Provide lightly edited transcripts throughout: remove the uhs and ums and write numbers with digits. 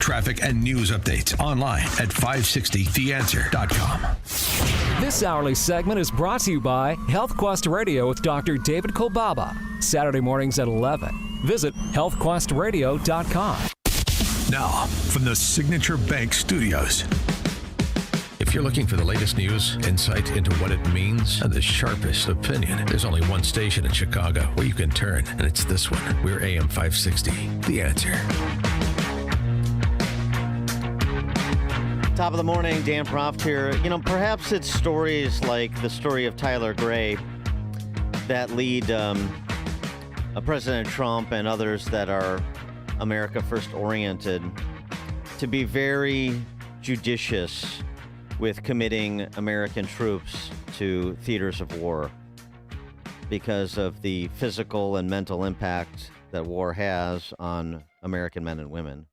Traffic and news updates online at 560theanswer.com. This hourly segment is brought to you by HealthQuest Radio with Dr. David Kolbaba. Saturday mornings at 11. Visit healthquestradio.com. Now, from the Signature Bank Studios. If you're looking for the latest news, insight into what it means, and the sharpest opinion, there's only one station in Chicago where you can turn, and it's this one. We're AM 560, The Answer. Top of the morning, Dan Proft here. You know, perhaps it's stories like the story of Tyler Gray that lead President Trump and others that are America First oriented to be very judicious with committing American troops to theaters of war because of the physical and mental impact that war has on American men and women.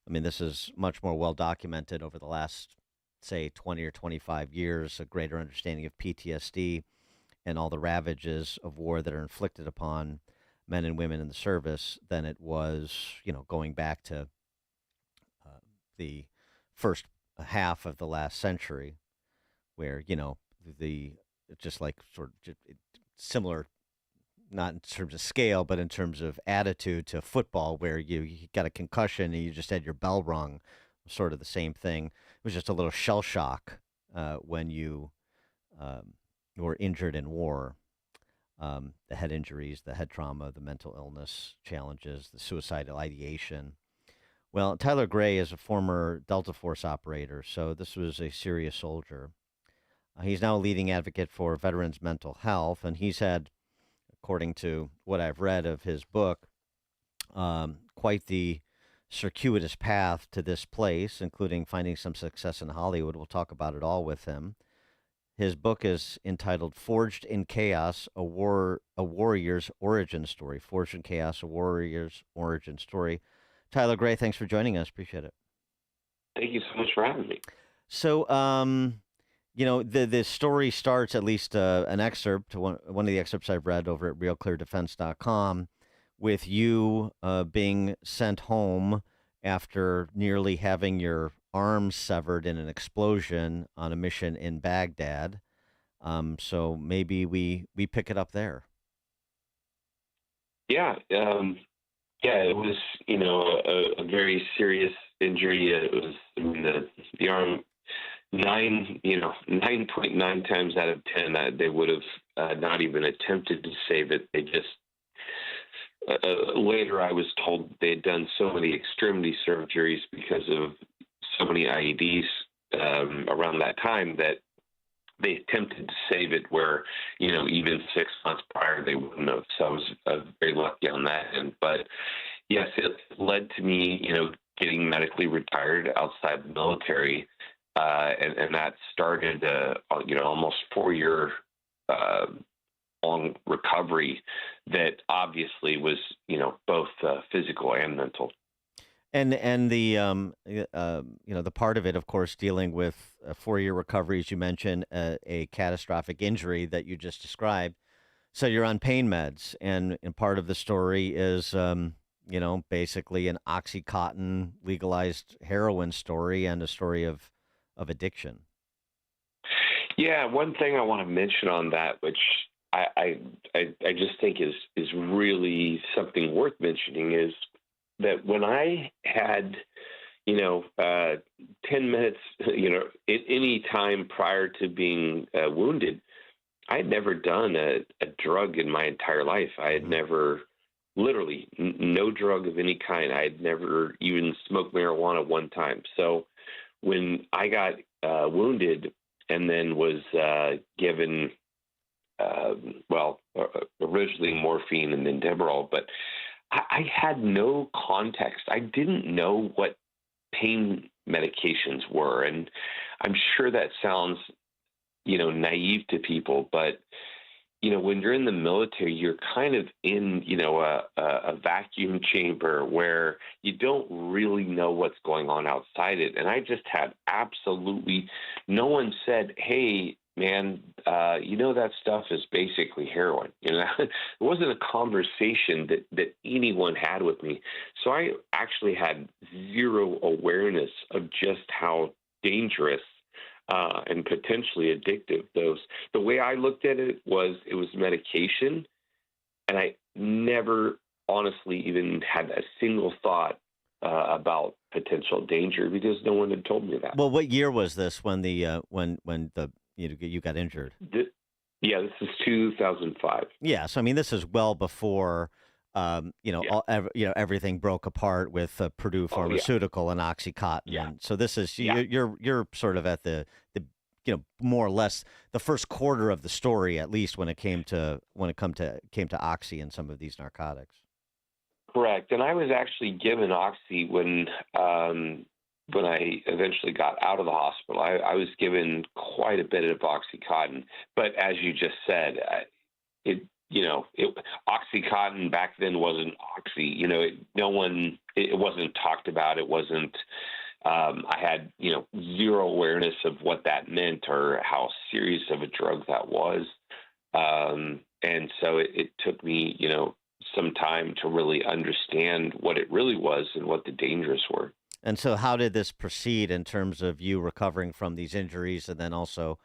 I mean, this is much more well documented over the last, say, 20 or 25 years, a greater understanding of PTSD and all the ravages of war that are inflicted upon men and women in the service than it was, you know, going back to the first half of the last century, where, you know, the just like sort of similar, not in terms of scale, but in terms of attitude to football, where you got a concussion and you just had your bell rung, sort of the same thing. It was just a little shell shock when you were injured in war. The head injuries, the head trauma, the mental illness challenges, the suicidal ideation. Well, Tyler Gray is a former Delta Force operator, so this was a serious soldier. He's now a leading advocate for veterans' mental health, and he's had, according to what I've read of his book, quite the circuitous path to this place, including finding some success in Hollywood. We'll talk about it all with him. His book is entitled Forged in Chaos, a Warrior's Origin Story. Forged in Chaos, a Warrior's Origin Story. Tyler Gray, thanks for joining us. Appreciate it. Thank you so much for having me. So, you know, the story starts, at least an excerpt, to one of the excerpts I've read over at RealClearDefense.com, with you being sent home after nearly having your arms severed in an explosion on a mission in Baghdad. So maybe we pick it up there. Yeah. It was, you know, a very serious injury. It was, I mean, the arm, 9.9 times out of 10, they would have not even attempted to save it. They just, later I was told they'd done so many extremity surgeries because of so many IEDs around that time that they attempted to save it where, you know, even 6 months prior they wouldn't have. So I was very lucky on that end. But yes, it led to me, you know, getting medically retired outside the military. And that started, you know, almost 4-year long recovery that obviously was, you know, both physical and mental. And the you know, the part of it, of course, dealing with a 4-year recovery, as you mentioned, a catastrophic injury that you just described. So you're on pain meds, and part of the story is, you know, basically an OxyContin legalized heroin story and a story of addiction. Yeah, one thing I want to mention on that, which I just think is really something worth mentioning, is that when I had, you know, 10 minutes, you know, at any time prior to being wounded, I had never done a drug in my entire life. I had never, literally, no drug of any kind. I had never even smoked marijuana one time. So when I got wounded and then was given, originally morphine and then Demerol, but I had no context. I didn't know what pain medications were. And I'm sure that sounds, you know, naive to people, but, you know, when you're in the military, you're kind of in, you know, a vacuum chamber where you don't really know what's going on outside it. And I just had absolutely, no one said, hey, man, that stuff is basically heroin. It wasn't a conversation that anyone had with me. So I actually had zero awareness of just how dangerous and potentially addictive the way I looked at it was medication. And I never honestly even had a single thought about potential danger because no one had told me that. Well, what year was this when you got injured? This is 2005. Yeah, so I mean, this is well before everything broke apart with Purdue Pharmaceutical and OxyContin. Yeah. And so this is you're sort of at the more or less the first quarter of the story, at least when it came to Oxy and some of these narcotics. Correct. And I was actually given Oxy when I eventually got out of the hospital. I was given quite a bit of OxyContin, but as you just said, OxyContin back then wasn't Oxy. It wasn't talked about. It wasn't. I had zero awareness of what that meant or how serious of a drug that was, and so it took me some time to really understand what it really was and what the dangers were. And so how did this proceed in terms of you recovering from these injuries and then also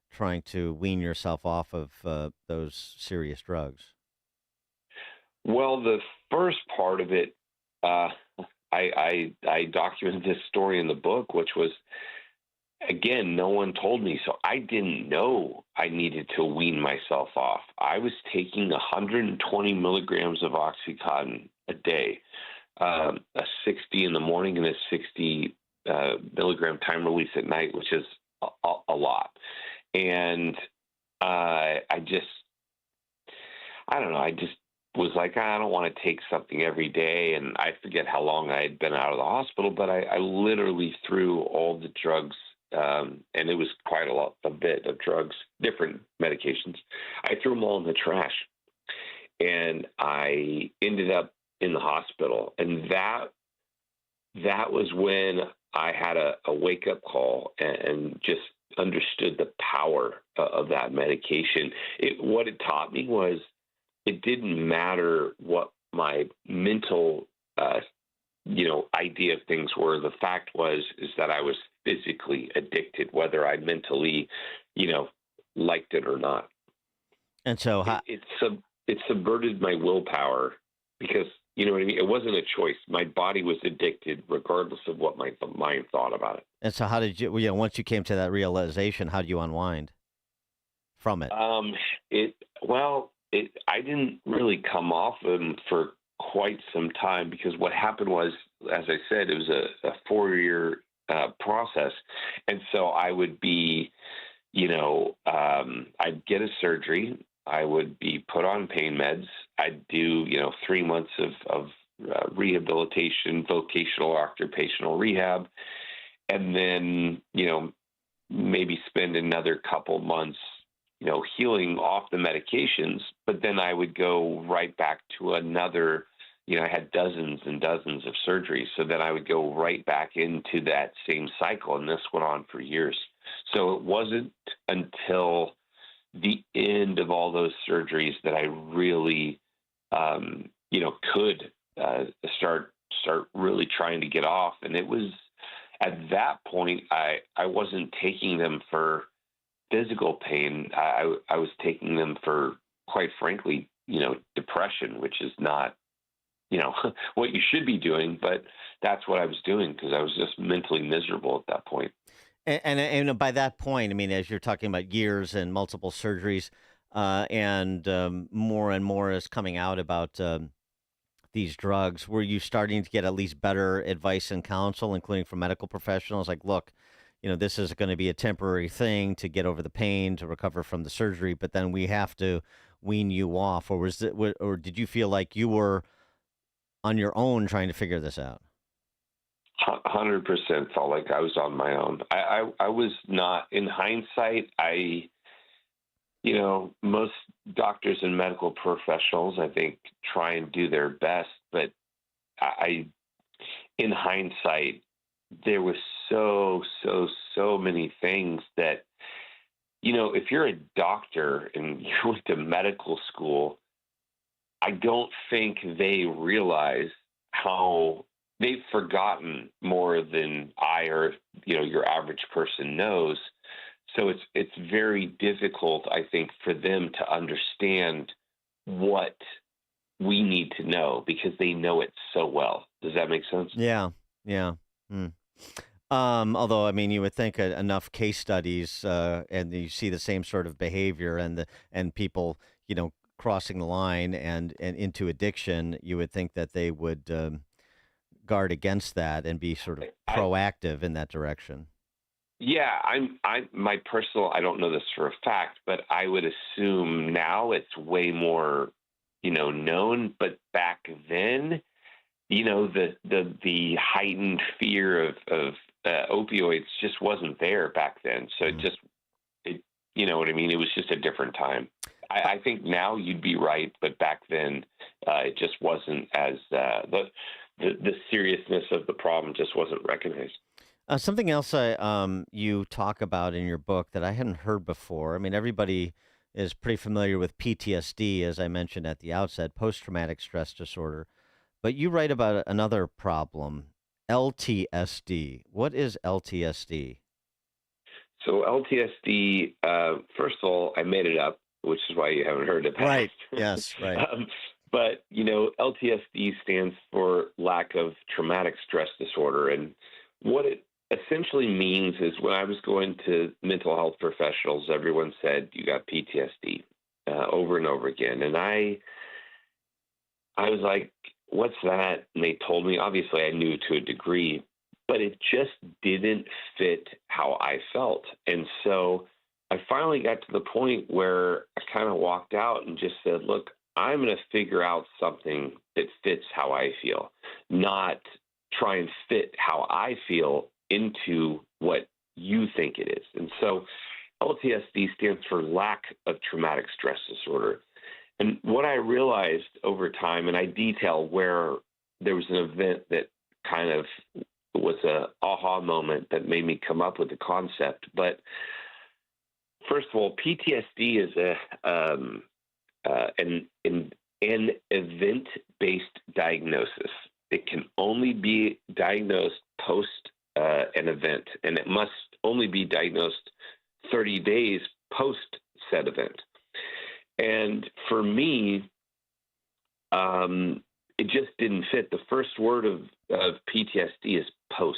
trying to wean yourself off of those serious drugs? Well, the first part of it, I documented this story in the book, which was, again, no one told me. So I didn't know I needed to wean myself off. I was taking 120 milligrams of OxyContin a day, a 60 in the morning and a 60 milligram time release at night, which is a lot. And I don't know, I just was like, I don't want to take something every day. And I forget how long I had been out of the hospital, but I literally threw all the drugs, and it was quite a bit of drugs, different medications. I threw them all in the trash. And I ended up in the hospital. And that was when I had a wake-up call and just understood the power of that medication. What it taught me was it didn't matter what my mental, idea of things were. The fact is that I was physically addicted, whether I mentally, liked it or not. And so it subverted my willpower because, you know what I mean? It wasn't a choice. My body was addicted regardless of what my mind thought about it. And so how did you, once you came to that realization, how do you unwind from it? I didn't really come off them for quite some time because what happened was, as I said, it was a 4-year process. And so I would be, I'd get a surgery. I would be put on pain meds. I'd do, 3 months of rehabilitation, vocational or occupational rehab, and then, maybe spend another couple months, healing off the medications. But then I would go right back to another, I had dozens and dozens of surgeries. So then I would go right back into that same cycle. And this went on for years. So it wasn't until the end of all those surgeries that I really, could start really trying to get off. And it was at that point, I wasn't taking them for physical pain. I was taking them for, quite frankly, depression, which is not, what you should be doing. But that's what I was doing because I was just mentally miserable at that point. And by that point, I mean, as you're talking about years and multiple surgeries, and more and more is coming out about these drugs, were you starting to get at least better advice and counsel, including from medical professionals? Like, look, this is going to be a temporary thing to get over the pain, to recover from the surgery, but then we have to wean you off. Or or did you feel like you were on your own trying to figure this out? 100% felt like I was on my own. I was not. In hindsight, most doctors and medical professionals, I think, try and do their best. But in hindsight, there was so many things that if you're a doctor and you went to medical school, I don't think they realize how they've forgotten more than I or, your average person knows. So it's very difficult, I think, for them to understand what we need to know because they know it so well. Does that make sense? Yeah, yeah. Although, I mean, you would think enough case studies, and you see the same sort of behavior and people, crossing the line and into addiction, you would think that they would guard against that and be sort of proactive in that direction. Yeah, I don't know this for a fact, but I would assume now it's way more, known. But back then, the heightened fear of opioids just wasn't there back then. So you know what I mean? It was just a different time. I think now you'd be right, but back then it just wasn't as the seriousness of the problem just wasn't recognized. Something else you talk about in your book that I hadn't heard before. I mean, everybody is pretty familiar with PTSD, as I mentioned at the outset, post-traumatic stress disorder. But you write about another problem, LTSD. What is LTSD? So LTSD, first of all, I made it up, which is why you haven't heard it. Right. Yes. Right. But LTSD stands for lack of traumatic stress disorder, and what it essentially means is when I was going to mental health professionals, everyone said you got PTSD over and over again, and I was like, what's that? And they told me. Obviously, I knew to a degree, but it just didn't fit how I felt. And so I finally got to the point where I kind of walked out and just said, look, I'm going to figure out something that fits how I feel, not try and fit how I feel into what you think it is. And so LTSD stands for lack of traumatic stress disorder. And what I realized over time, and I detail where there was an event that kind of was a aha moment that made me come up with the concept. But first of all, PTSD is an event-based diagnosis. It can only be diagnosed post an event, and it must only be diagnosed 30 days post said event. And for me, it just didn't fit. The first word of PTSD is post.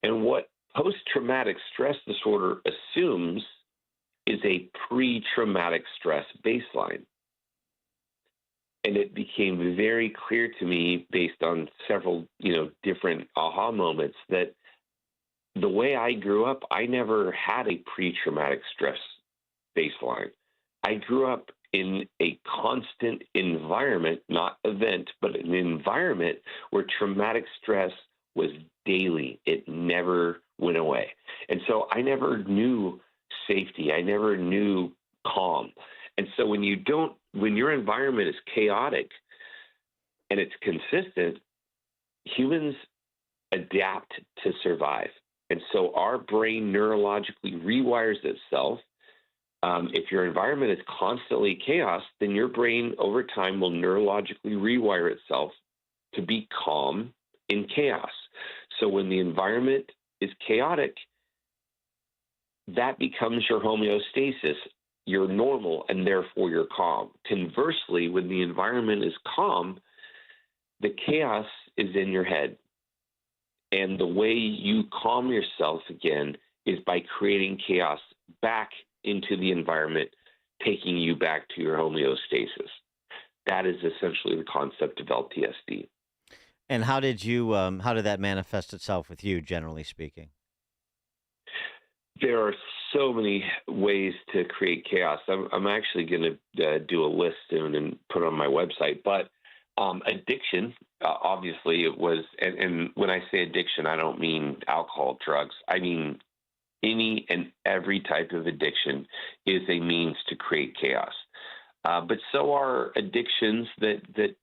And what post-traumatic stress disorder assumes is a pre-traumatic stress baseline. And it became very clear to me based on several, different aha moments that the way I grew up, I never had a pre-traumatic stress baseline. I grew up in a constant environment, not event, but an environment where traumatic stress was daily. It never went away. And so I never knew safety. I never knew calm. And so when your environment is chaotic and it's consistent, humans adapt to survive. And so our brain neurologically rewires itself. If your environment is constantly chaos, then your brain over time will neurologically rewire itself to be calm in chaos. So when the environment is chaotic, that becomes your homeostasis. You're normal, and therefore you're calm. Conversely, when the environment is calm, the chaos is in your head. And the way you calm yourself again is by creating chaos back into the environment, taking you back to your homeostasis. That is essentially the concept of LTSD. And how did that manifest itself with you, generally speaking? There are so many ways to create chaos. I'm actually going to do a list soon and put it on my website. But addiction, obviously, it was, and when I say addiction, I don't mean alcohol, drugs. I mean any and every type of addiction is a means to create chaos. But so are addictions that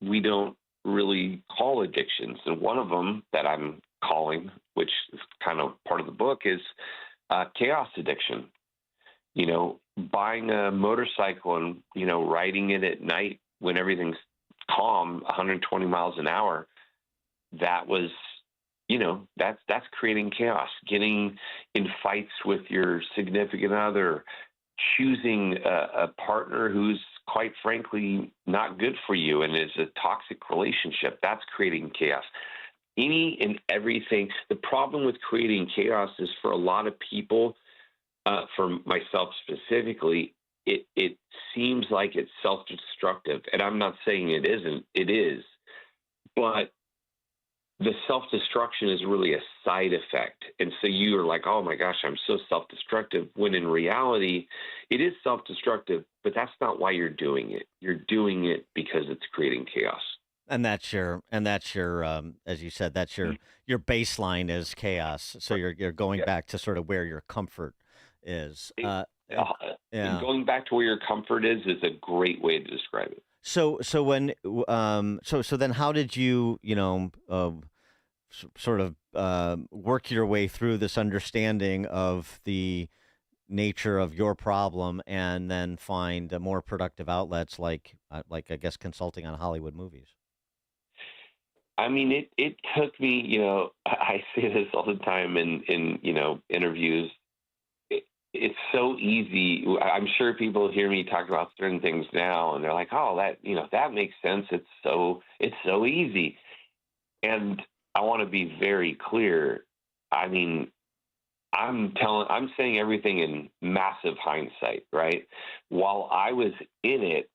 we don't really call addictions. And one of them that I'm calling, which is kind of part of the book, is chaos addiction. buying a motorcycle and, riding it at night when everything's calm, 120 miles an hour, that was, that's creating chaos. Getting in fights with your significant other, choosing a partner who's quite frankly not good for you and is a toxic relationship, that's creating chaos. Any and everything. The problem with creating chaos is for a lot of people, for myself specifically, it seems like it's self-destructive. And I'm not saying it isn't, it is. But the self-destruction is really a side effect. And so you are like, oh my gosh, I'm so self-destructive, when in reality, it is self-destructive, but that's not why you're doing it. You're doing it because it's creating chaos. And that's your, as you said, that's your baseline is chaos. So you're going back to sort of where your comfort is. Going back to where your comfort is a great way to describe it. So then how did you, sort of work your way through this understanding of the nature of your problem and then find more productive outlets like I guess consulting on Hollywood movies? I mean, it took me, I say this all the time in interviews. It's so easy. I'm sure people hear me talk about certain things now and they're like, oh, that makes sense. It's so easy. And I want to be very clear. I mean, I'm saying everything in massive hindsight, right? While I was in it,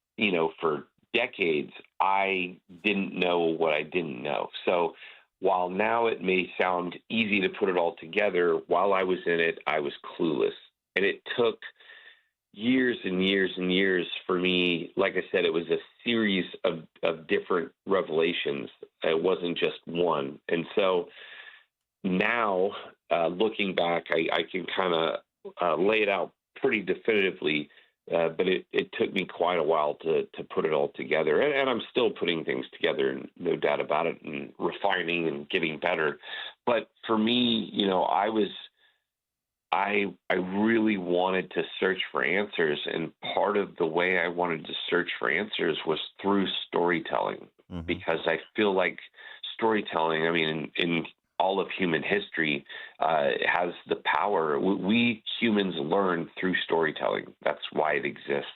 for decades, I didn't know what I didn't know. So while now it may sound easy to put it all together, while I was in it, I was clueless. And it took years and years and years for me. Like I said, it was a series of different revelations. It wasn't just one. And so now, looking back, I can kind of lay it out pretty definitively, but it took me quite a while to put it all together. And I'm still putting things together, and no doubt about it, and refining and getting better. But for me, I really wanted to search for answers, and part of the way I wanted to search for answers was through storytelling, because I feel like storytelling, I mean, in all of human history, has the power. We humans learn through storytelling. That's why it exists.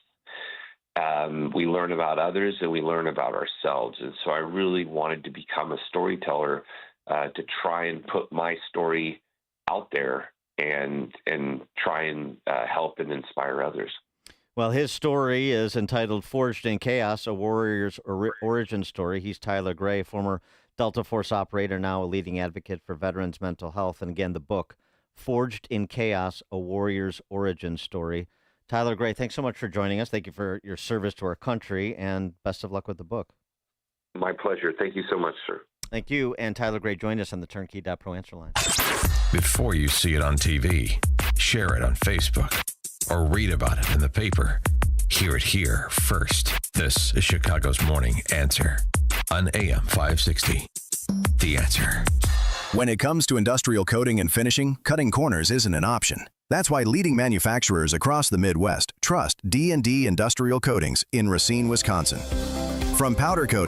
We learn about others and we learn about ourselves. And so I really wanted to become a storyteller, to try and put my story out there and try and help and inspire others. Well, his story is entitled Forged in Chaos, a warrior's origin story. He's Tyler Gray, former Delta Force operator, now a leading advocate for veterans' mental health. And again, the book, Forged in Chaos, a warrior's origin story. Tyler Gray, thanks so much for joining us. Thank you for your service to our country, and best of luck with the book. My pleasure. Thank you so much, sir. Thank you. And Tyler Gray joined us on the Turnkey.pro answer line. Before you see it on TV, share it on Facebook, or read about it in the paper, hear it here first. This is Chicago's Morning Answer on AM 560. The Answer. When it comes to industrial coating and finishing, cutting corners isn't an option. That's why leading manufacturers across the Midwest trust D&D Industrial Coatings in Racine, Wisconsin. From powder coating